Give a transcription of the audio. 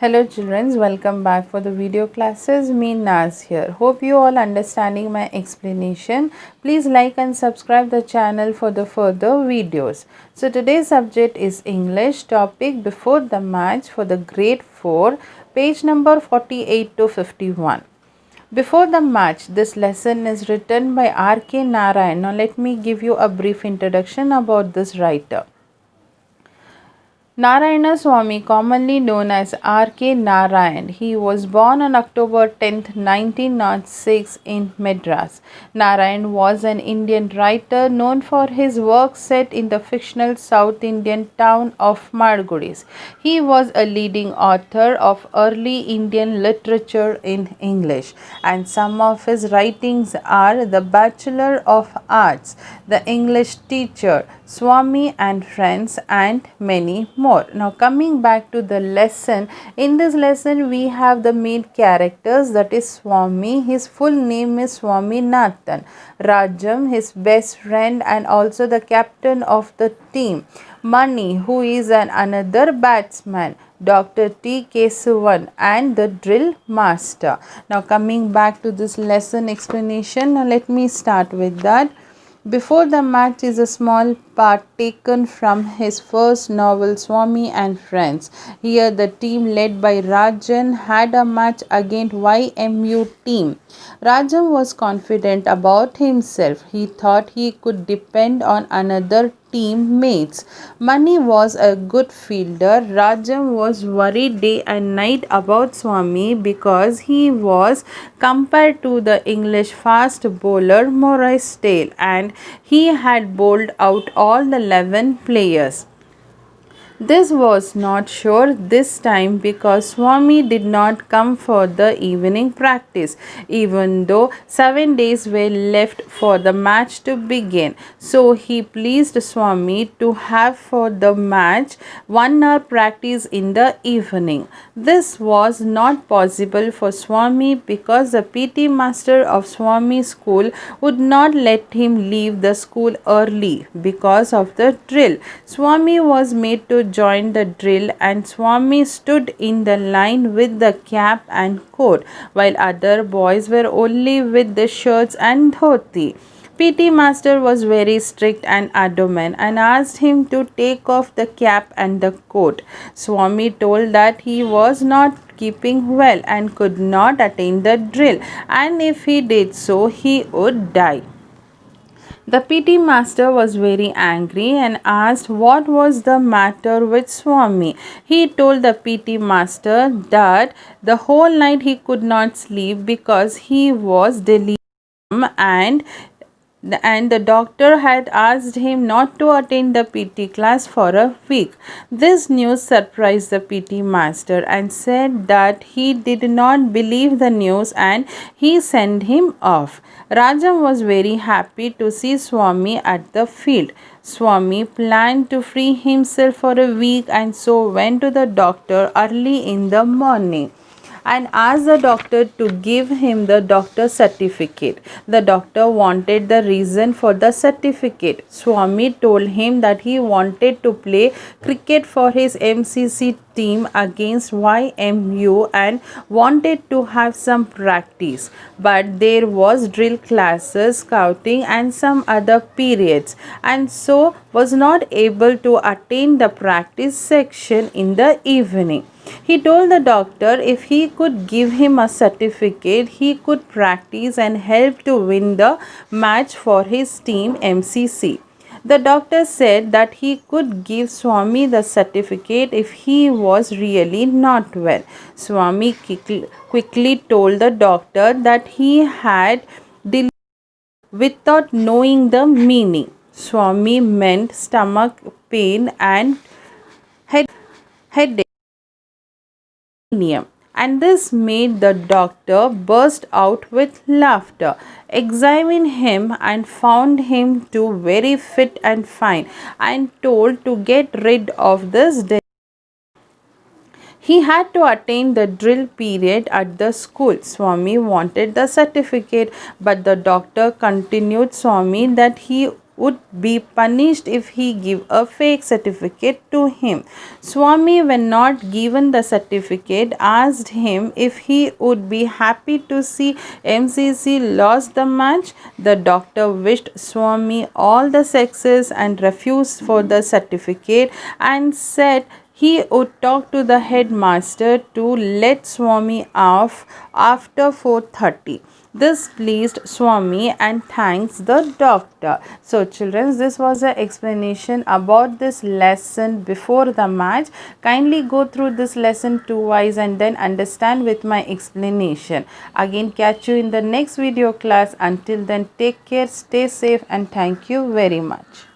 Hello children, welcome back for the video classes. Me Naz here. Hope you all understanding my explanation. Please like and subscribe the channel for the further videos. So today's subject is English topic before the match for the grade 4, page number 48 to 51. Before the match, this lesson is written by R.K. Narayan. Now let me give you a brief introduction about this writer. Narayana Swami, commonly known as R.K. Narayan, he was born on October 10, 1906 in Madras. Narayan was an Indian writer known for his work set in the fictional South Indian town of Margulis. He was a leading author of early Indian literature in English, and some of his writings are The Bachelor of Arts, The English Teacher, Swami and Friends, and many more. Now coming back to the lesson, in this lesson we have the main characters, that is Swami. His full name is Swaminathan. Rajam, his best friend and also the captain of the team. Mani, who is another batsman. Dr. T. Kesavan and the drill master. Now coming back to this lesson explanation, now let me start with that. Before the Match is a small part taken from his first novel Swami and Friends. Here the team led by Rajan had a match against YMU team. Rajan was confident about himself. He thought he could depend on another teammates. Mani was a good fielder. Rajan was worried day and night about Swami because he was compared to the English fast bowler Maurice Tail, and he had bowled out all the 11 players. This was not sure this time because Swami did not come for the evening practice, even though 7 days were left for the match to begin. So he pleased Swami to have for the match 1 hour practice in the evening. This was not possible for Swami because the PT master of Swami school would not let him leave the school early because of the drill. Swami was made to join the drill, and Swami stood in the line with the cap and coat, while other boys were only with the shirts and dhoti. PT master was very strict and adamant and asked him to take off the cap and the coat. Swami told that he was not keeping well and could not attain the drill, and if he did so, he would die. The PT master was very angry and asked what was the matter with Swami. He told the PT master that the whole night he could not sleep because he was delirious and the doctor had asked him not to attend the PT class for a week. This news surprised the PT master and said that he did not believe the news and he sent him off. Rajam was very happy to see Swami at the field. Swami planned to free himself for a week and so went to the doctor early in the morning and asked the doctor to give him the doctor's certificate. The doctor wanted the reason for the certificate. Swami told him that he wanted to play cricket for his MCC team against YMU and wanted to have some practice, but there was drill classes, scouting and some other periods, and so was not able to attend the practice section in the evening. He told the doctor if he could give him a certificate, he could practice and help to win the match for his team MCC. The doctor said that he could give Swami the certificate if he was really not well. Swami quickly told the doctor that he had delivered without knowing the meaning. Swami meant stomach pain and headache, and this made the doctor burst out with laughter, examined him and found him to very fit and fine, and told to get rid of this disease. He had to attain the drill period at the school. Swami wanted the certificate, but the doctor continued Swami that he would be punished if he give a fake certificate to him. Swami, when not given the certificate, asked him if he would be happy to see MCC lost the match. The doctor wished Swami all the success and refused for the certificate and said he would talk to the headmaster to let Swami off after 4:30. This pleased Swami and thanks the doctor. So children, this was an explanation about this lesson before the match. Kindly go through this lesson twice and then understand with my explanation. Again, catch you in the next video class. Until then, take care, stay safe, and thank you very much.